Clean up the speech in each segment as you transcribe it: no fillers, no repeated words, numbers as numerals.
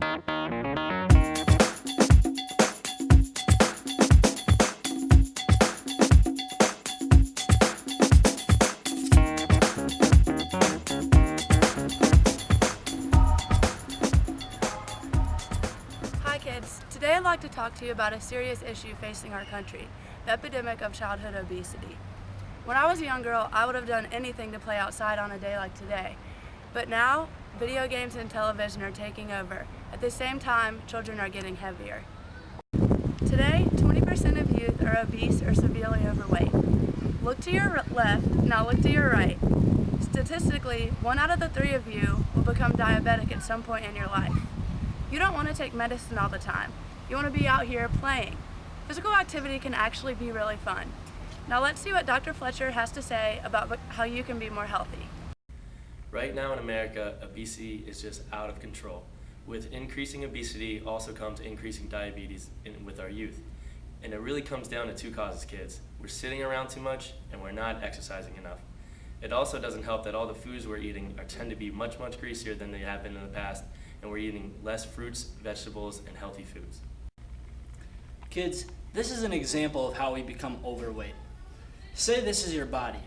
Hi kids, today I'd like to talk to you about a serious issue facing our country, the epidemic of childhood obesity. When I was a young girl, I would have done anything to play outside on a day like today. But now, video games and television are taking over. At the same time, children are getting heavier. Today, 20% of youth are obese or severely overweight. Look to your left, now look to your right. Statistically, 1 out of the 3 of you will become diabetic at some point in your life. You don't want to take medicine all the time. You want to be out here playing. Physical activity can actually be really fun. Now let's see what Dr. Fletcher has to say about how you can be more healthy. Right now in America, obesity is just out of control. With increasing obesity also comes increasing diabetes with our youth. And it really comes down to 2 causes, kids. We're sitting around too much and we're not exercising enough. It also doesn't help that all the foods we're eating tend to be much greasier than they have been in the past, and we're eating less fruits, vegetables, and healthy foods. Kids, this is an example of how we become overweight. Say this is your body.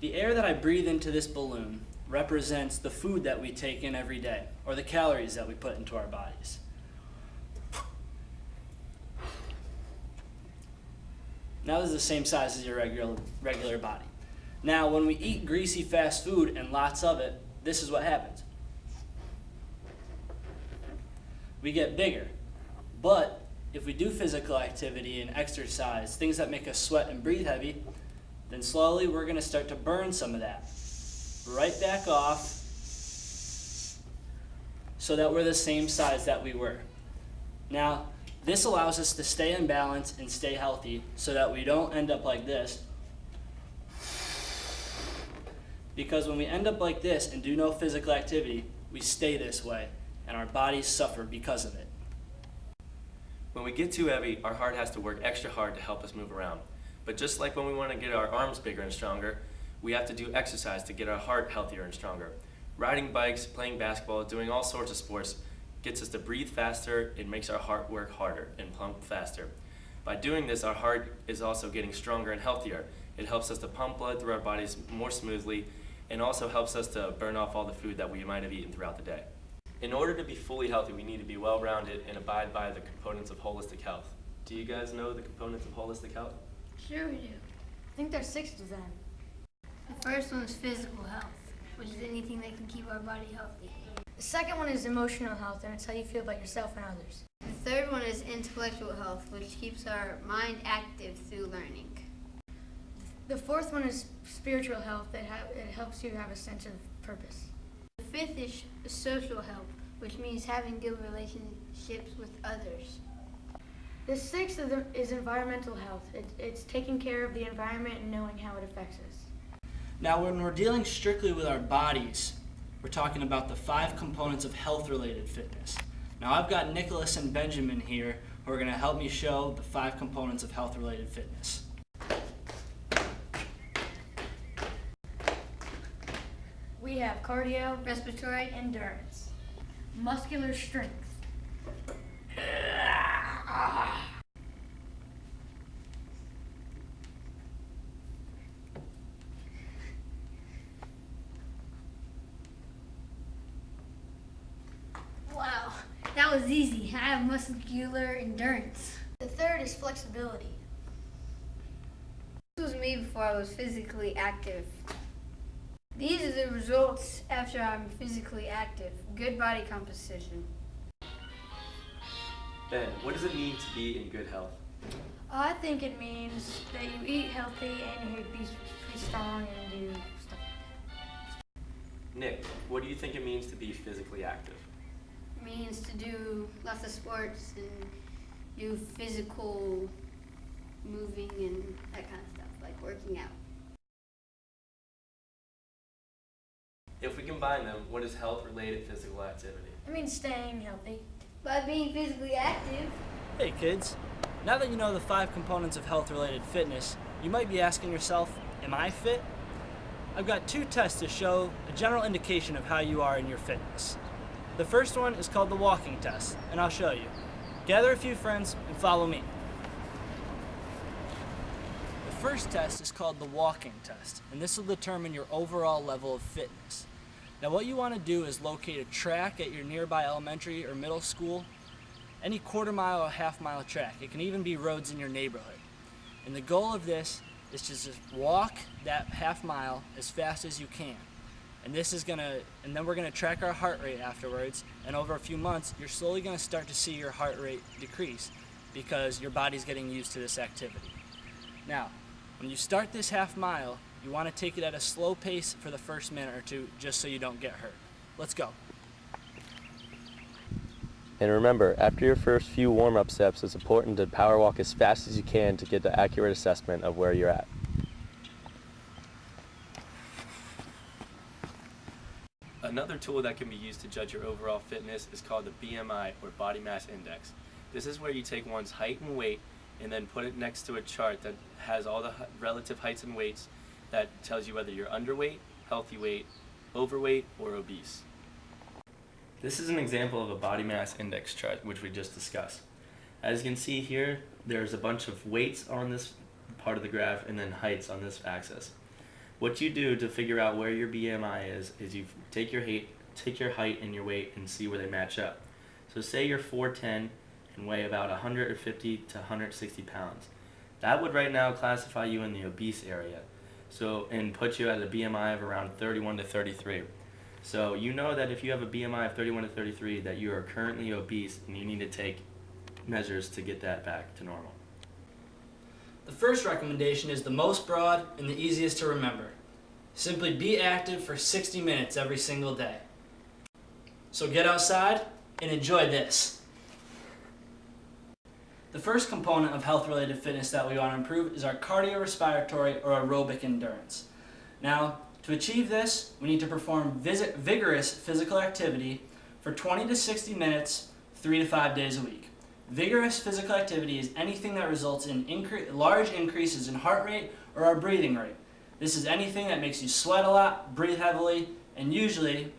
The air that I breathe into this balloon represents the food that we take in every day, or the calories that we put into our bodies. Now this is the same size as your regular body. Now when we eat greasy fast food and lots of it, this is what happens. We get bigger. But if we do physical activity and exercise, things that make us sweat and breathe heavy, then slowly we're going to start to burn some of that right back off so that we're the same size that we were. Now, this allows us to stay in balance and stay healthy so that we don't end up like this. Because when we end up like this and do no physical activity, we stay this way, and our bodies suffer because of it. When we get too heavy, our heart has to work extra hard to help us move around. But just like when we want to get our arms bigger and stronger, we have to do exercise to get our heart healthier and stronger. Riding bikes, playing basketball, doing all sorts of sports gets us to breathe faster. It makes our heart work harder and pump faster. By doing this, our heart is also getting stronger and healthier. It helps us to pump blood through our bodies more smoothly, and also helps us to burn off all the food that we might have eaten throughout the day. In order to be fully healthy, we need to be well-rounded and abide by the components of holistic health. Do you guys know the components of holistic health? Sure we do. I think there's 6 of them. The first one is physical health, which is anything that can keep our body healthy. The second one is emotional health, and it's how you feel about yourself and others. The third one is intellectual health, which keeps our mind active through learning. The fourth one is spiritual health, it helps you have a sense of purpose. The fifth is social health, which means having good relationships with others. The sixth is environmental health. It's taking care of the environment and knowing how it affects us. Now when we're dealing strictly with our bodies, we're talking about the 5 components of health-related fitness. Now I've got Nicholas and Benjamin here who are going to help me show the 5 components of health-related fitness. We have cardio, Respiratory, endurance, muscular strength, wow, that was easy. I have muscular endurance. The third is flexibility. This was me before I was physically active. These are the results after I'm physically active. Good body composition. Ben, what does it mean to be in good health? I think it means that you eat healthy and you be strong and do stuff like that. Nick, what do you think it means to be physically active? It means to do lots of sports and do physical moving and that kind of stuff, like working out. If we combine them, what is health-related physical activity? It means staying healthy. By being physically active. Hey kids, now that you know the 5 components of health-related fitness, you might be asking yourself, am I fit? I've got 2 tests to show a general indication of how you are in your fitness. The first one is called the walking test, and I'll show you. Gather a few friends and follow me. The first test is called the walking test, and this will determine your overall level of fitness. Now what you want to do is locate a track at your nearby elementary or middle school, any quarter-mile or half-mile track. It can even be roads in your neighborhood. And the goal of this is to just walk that half mile as fast as you can. And then we're gonna track our heart rate afterwards, and over a few months, you're slowly gonna start to see your heart rate decrease because your body's getting used to this activity. Now, when you start this half mile, you wanna take it at a slow pace for the first minute or two, just so you don't get hurt. Let's go. And remember, after your first few warm-up steps, it's important to power walk as fast as you can to get the accurate assessment of where you're at. Another tool that can be used to judge your overall fitness is called the BMI, or Body Mass Index. This is where you take one's height and weight and then put it next to a chart that has all the relative heights and weights that tells you whether you're underweight, healthy weight, overweight, or obese. This is an example of a body mass index chart, which we just discussed. As you can see here, there's a bunch of weights on this part of the graph and then heights on this axis. What you do to figure out where your BMI is you take your height and your weight and see where they match up. So say you're 4'10" and weigh about 150 to 160 pounds. That would right now classify you in the obese area, and put you at a BMI of around 31 to 33. So you know that if you have a BMI of 31 to 33 that you are currently obese and you need to take measures to get that back to normal. The first recommendation is the most broad and the easiest to remember. Simply be active for 60 minutes every single day. So get outside and enjoy this. The first component of health-related fitness that we want to improve is our cardiorespiratory or aerobic endurance. Now, to achieve this, we need to perform vigorous physical activity for 20 to 60 minutes, 3 to 5 days a week. Vigorous physical activity is anything that results in large increases in heart rate or our breathing rate. This is anything that makes you sweat a lot, breathe heavily, and usually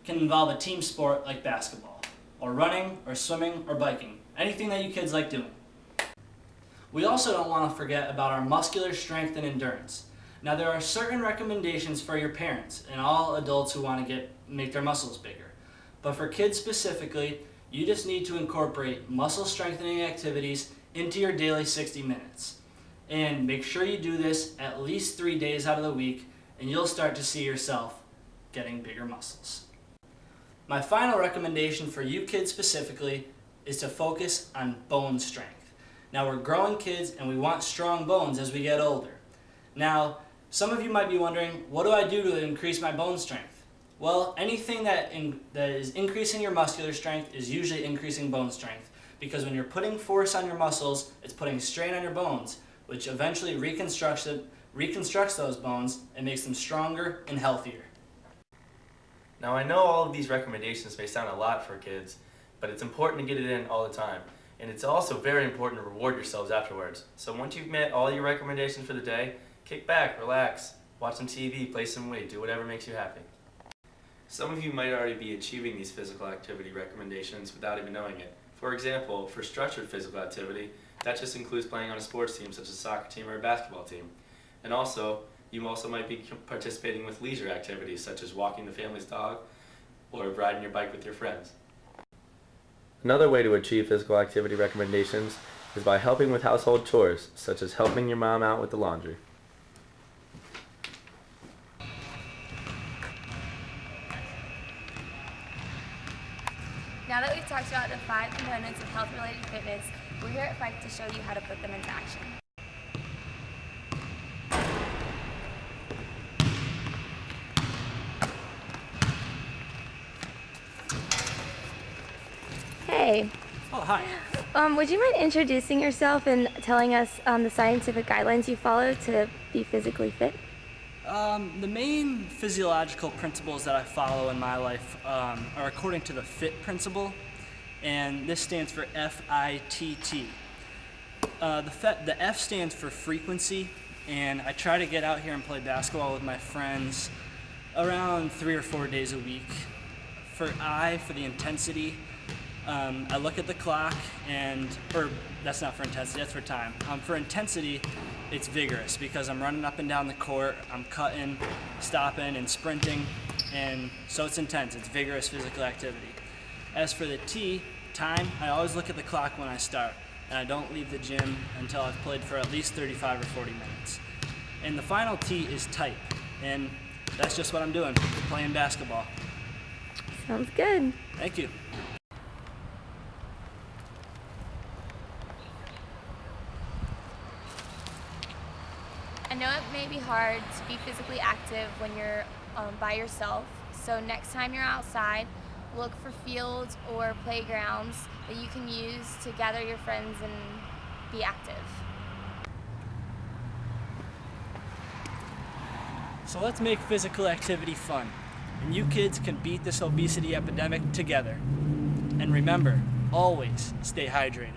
can involve a team sport like basketball, or running, or swimming, or biking. Anything that you kids like doing. We also don't want to forget about our muscular strength and endurance. Now there are certain recommendations for your parents and all adults who want to make their muscles bigger. But for kids specifically, you just need to incorporate muscle strengthening activities into your daily 60 minutes. And make sure you do this at least 3 days out of the week, and you'll start to see yourself getting bigger muscles. My final recommendation for you kids specifically is to focus on bone strength. Now we're growing kids and we want strong bones as we get older. Now, some of you might be wondering, what do I do to increase my bone strength? Well, anything that is increasing your muscular strength is usually increasing bone strength, because when you're putting force on your muscles, it's putting strain on your bones, which eventually reconstructs those bones and makes them stronger and healthier. Now I know all of these recommendations may sound a lot for kids, but it's important to get it in all the time. And it's also very important to reward yourselves afterwards. So once you've met all your recommendations for the day, kick back, relax, watch some TV, play some weight, do whatever makes you happy. Some of you might already be achieving these physical activity recommendations without even knowing it. For example, for structured physical activity, that just includes playing on a sports team such as a soccer team or a basketball team. And also, you also might be participating with leisure activities such as walking the family's dog or riding your bike with your friends. Another way to achieve physical activity recommendations is by helping with household chores, such as helping your mom out with the laundry. Now that we've talked about the 5 components of health-related fitness, we're here at Fike to show you how to put them into action. Hey. Oh, hi. Would you mind introducing yourself and telling us the scientific guidelines you follow to be physically fit? The main physiological principles that I follow in my life are according to the FIT principle, and this stands for F-I-T-T. The F stands for frequency, and I try to get out here and play basketball with my friends around 3 or 4 days a week. For the intensity, I look at the clock or that's not for intensity, that's for time. For intensity, it's vigorous because I'm running up and down the court, I'm cutting, stopping, and sprinting, and so it's intense, it's vigorous physical activity. As for the T, time, I always look at the clock when I start, and I don't leave the gym until I've played for at least 35 or 40 minutes. And the final T is type, and that's just what I'm doing, playing basketball. Sounds good. Thank you. I know it may be hard to be physically active when you're by yourself, so next time you're outside, look for fields or playgrounds that you can use to gather your friends and be active. So let's make physical activity fun, and you kids can beat this obesity epidemic together. And remember, always stay hydrated.